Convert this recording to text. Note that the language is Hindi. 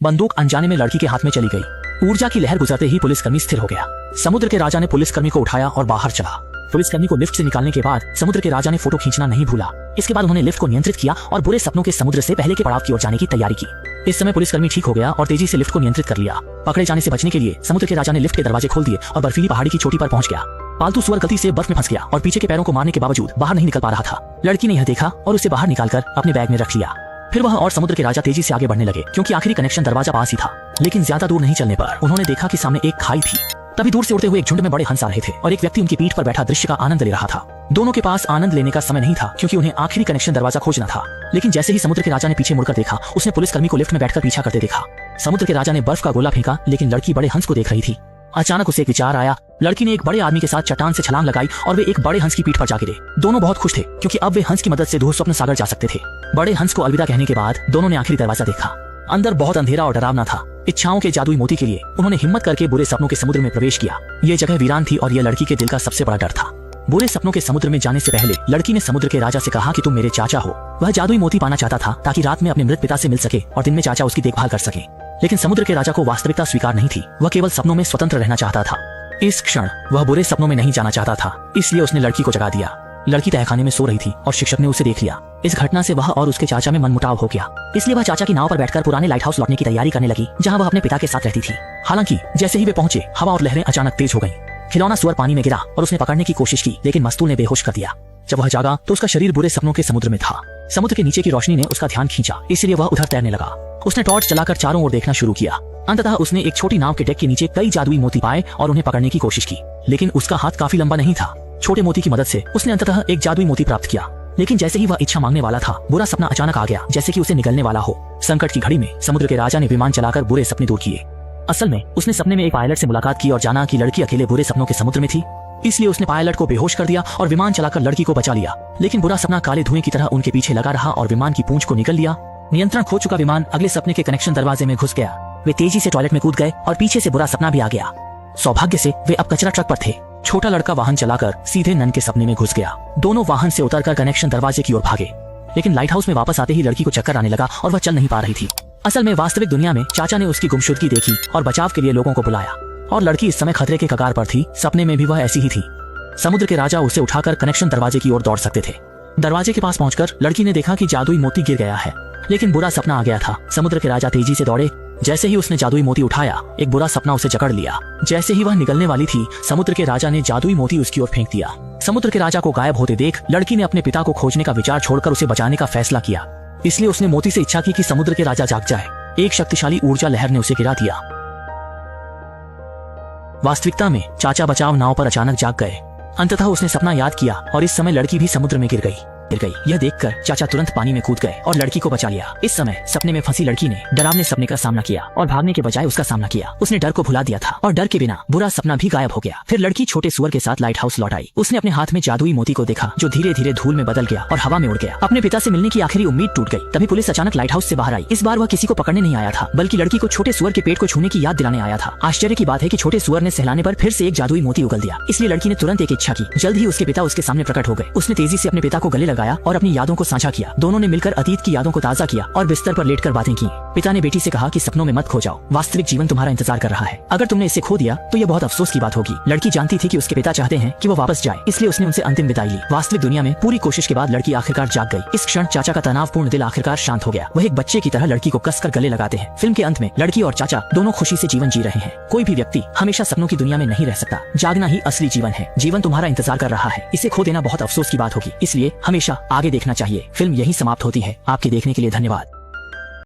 बंदूक अनजाने में लड़की के हाथ में चली गई। ऊर्जा की लहर गुजरते ही पुलिसकर्मी स्थिर हो गया। समुद्र के राजा ने पुलिसकर्मी को उठाया और बाहर चला। पुलिसकर्मी को लिफ्ट से निकालने के बाद समुद्र के राजा ने फोटो खींचना नहीं भूला। इसके बाद उन्होंने लिफ्ट को नियंत्रित किया और बुरे सपनों के समुद्र से पहले के पड़ाव की ओर जाने की तैयारी की। इस समय पुलिसकर्मी ठीक हो गया और तेजी से लिफ्ट को नियंत्रित कर लिया। पकड़े जाने से बचने के लिए समुद्र के राजा ने लिफ्ट के दरवाजे खोल दिए और बर्फीली पहाड़ी की चोटी पर पहुंच गया। पालतू सुअर गलती से बर्फ में फंस गया और पीछे के पैरों को मारने के बावजूद बाहर नहीं निकल पा रहा था। लड़की ने यह देखा और उसे बाहर निकालकर अपने बैग में रख लिया। फिर वह और समुद्र के राजा तेजी से आगे बढ़ने लगे, क्योंकि आखिरी कनेक्शन दरवाजा पास ही था। लेकिन ज्यादा दूर नहीं चलने पर उन्होंने देखा कि सामने एक खाई थी। तभी दूर से उड़ते हुए एक झुंड में बड़े हंस आ रहे थे और एक व्यक्ति उनकी पीठ पर बैठा दृश्य का आनंद ले रहा था। दोनों के पास आनंद लेने का समय नहीं था, क्योंकि उन्हें आखिरी कनेक्शन दरवाजा खोजना था। लेकिन जैसे ही समुद्र के राजा ने पीछे मुड़कर देखा, उसने पुलिसकर्मी को लिफ्ट में बैठकर पीछा करते देखा। समुद्र के राजा ने बर्फ का गोला फेंका, लेकिन लड़की बड़े हंस को देख रही थी। अचानक उसे एक विचार आया। लड़की ने एक बड़े आदमी के साथ चट्टान से छलांग लगाई और वे एक बड़े हंस की पीठ पर जा गिरे। दोनों बहुत खुश थे, क्योंकि अब वे हंस की मदद से दूर स्वप्न सागर जा सकते थे। बड़े हंस को अलविदा कहने के बाद दोनों ने आखिरी दरवाजा देखा। अंदर बहुत अंधेरा और डरावना था। इच्छाओं के जादुई मोती के लिए उन्होंने हिम्मत करके बुरे सपनों के समुद्र में प्रवेश किया। ये जगह वीरान थी और यह लड़की के दिल का सबसे बड़ा डर था। बुरे सपनों के समुद्र में जाने से पहले लड़की ने समुद्र के राजा से कहा कि तुम मेरे चाचा हो। वह जादुई मोती पाना चाहता था ताकि रात में अपने मृत पिता से मिल सके और दिन में चाचा उसकी देखभाल कर सके। लेकिन समुद्र के राजा को वास्तविकता स्वीकार नहीं थी। वह केवल सपनों में स्वतंत्र रहना चाहता था। इस क्षण वह बुरे सपनों में नहीं जाना चाहता था, इसलिए उसने लड़की को जगा दिया। लड़की तहखाने में सो रही थी और शिक्षक ने उसे देख लिया। इस घटना से वह और उसके चाचा में मनमुटाव हो गया, इसलिए वह चाचा की नाव पर बैठकर पुराने लाइट हाउस लौटने की तैयारी करने लगी, जहां वह अपने पिता के साथ रहती थी। हालांकि जैसे ही वे पहुंचे, हवा और लहरें अचानक तेज हो गईं। खिलौना सुअर पानी में गिरा और उसने पकड़ने की कोशिश की, लेकिन मस्तूल ने बेहोश कर दिया। जब वह जागा तो उसका शरीर बुरे सपनों के समुद्र में था। समुद्र के नीचे की रोशनी ने उसका ध्यान खींचा, इसलिए वह उधर तैरने लगा। उसने टॉर्च चलाकर चारों ओर देखना शुरू किया। अंततः उसने एक छोटी नाव के डेक के नीचे कई जादुई मोती पाए और उन्हें पकड़ने की कोशिश की, लेकिन उसका हाथ काफी लंबा नहीं था। छोटे मोती की मदद से उसने अंततः एक जादुई मोती प्राप्त किया। लेकिन जैसे ही वह इच्छा मांगने वाला था, बुरा सपना अचानक आ गया, जैसे कि उसे निगलने वाला हो। संकट की घड़ी में समुद्र के राजा ने विमान चलाकर बुरे सपने दूर किए। असल में उसने सपने में एक पायलट से मुलाकात की और जाना कि लड़की अकेले बुरे सपनों के समुद्र में थी। इसलिए उसने पायलट को बेहोश कर दिया और विमान चलाकर लड़की को बचा लिया। लेकिन बुरा सपना काले धुएं की तरह उनके पीछे लगा रहा और विमान की पूंछ को निगल लिया। नियंत्रण खो चुका विमान अगले सपने के कनेक्शन दरवाजे में घुस गया। वे तेजी से टॉयलेट में कूद गए और पीछे से बुरा सपना भी आ गया। सौभाग्य से वे अब कचरा ट्रक पर थे। छोटा लड़का वाहन चलाकर सीधे नन के सपने में घुस गया। दोनों वाहन से उतरकर कनेक्शन दरवाजे की ओर भागे, लेकिन लाइट हाउस में वापस आते ही लड़की को चक्कर आने लगा और वह चल नहीं पा रही थी। असल में वास्तविक दुनिया में चाचा ने उसकी गुमशुदगी देखी और बचाव के लिए लोगों को बुलाया, और लड़की इस समय खतरे के कगार पर थी। सपने में भी वह ऐसी ही थी। समुद्र के राजा उसे उठाकर कनेक्शन दरवाजे की ओर दौड़ सकते थे। दरवाजे के पास पहुंचकर लड़की ने देखा कि जादुई मोती गिर गया है, लेकिन बुरा सपना आ गया था। समुद्र के राजा तेजी से दौड़े। जैसे ही उसने जादुई मोती उठाया, एक बुरा सपना उसे जकड़ लिया। जैसे ही वह निकलने वाली थी, समुद्र के राजा ने जादुई मोती उसकी ओर फेंक दिया। समुद्र के राजा को गायब होते देख लड़की ने अपने पिता को खोजने का विचार छोड़कर उसे बचाने का फैसला किया। इसलिए उसने मोती से इच्छा की कि समुद्र के राजा जाग जाए। एक शक्तिशाली ऊर्जा लहर ने उसे गिरा दिया। वास्तविकता में चाचा बचाव नाव पर अचानक जाग गए। अंततः उसने सपना याद किया और इस समय लड़की भी समुद्र में गिर गई। यह देखकर चाचा तुरंत पानी में कूद गए और लड़की को बचा लिया। इस समय सपने में फंसी लड़की ने डरावने सपने का सामना किया और भागने के बजाय उसका सामना किया। उसने डर को भुला दिया था और डर के बिना बुरा सपना भी गायब हो गया। फिर लड़की छोटे सुअर के साथ लाइट हाउस लौट आई। उसने अपने हाथ में जादुई मोती को देखा, जो धीरे धीरे धूल में बदल गया और हवा में उड़ गया। अपने पिता से मिलने की आखिरी उम्मीद टूट गई। तभी पुलिस अचानक लाइट हाउस से बाहर आई। इस बार वह किसी को पकड़ने नहीं आया था, बल्कि लड़की को छोटे सुअर के पेट को छूने की याद दिलाने आया था। आश्चर्य की बात है कि छोटे सुअर ने सहलाने पर फिर से एक जादुई मोती उगल दिया। इसलिए लड़की ने तुरंत एक इच्छा की। जल्द ही उसके पिता उसके सामने प्रकट हो गए। उसने तेजी से अपने पिता को गले लगाया और अपनी यादों को साझा किया। दोनों ने मिलकर अतीत की यादों को ताजा किया और बिस्तर पर लेटकर बातें की। पिता ने बेटी से कहा कि सपनों में मत खो जाओ, वास्तविक जीवन तुम्हारा इंतजार कर रहा है। अगर तुमने इसे खो दिया तो यह बहुत अफसोस की बात होगी। लड़की जानती थी कि उसके पिता चाहते हैं कि वो वापस जाए, इसलिए उसने उनसे अंतिम विदाई ली। वास्तविक दुनिया में पूरी कोशिश के बाद लड़की आखिरकार जाग गई। इस क्षण चाचा का तनावपूर्ण दिल आखिरकार शांत हो गया। वह एक बच्चे की तरह लड़की को कसकर गले लगाते हैं। फिल्म के अंत में लड़की और चाचा दोनों खुशी से जीवन जी रहे हैं। कोई भी व्यक्ति हमेशा सपनों की दुनिया में नहीं रह सकता। जागना ही असली जीवन है। जीवन तुम्हारा इंतजार कर रहा है, इसे खो देना बहुत अफसोस की बात होगी। इसलिए हमेशा आगे देखना चाहिए। फिल्म यही समाप्त होती है। आपके देखने के लिए धन्यवाद।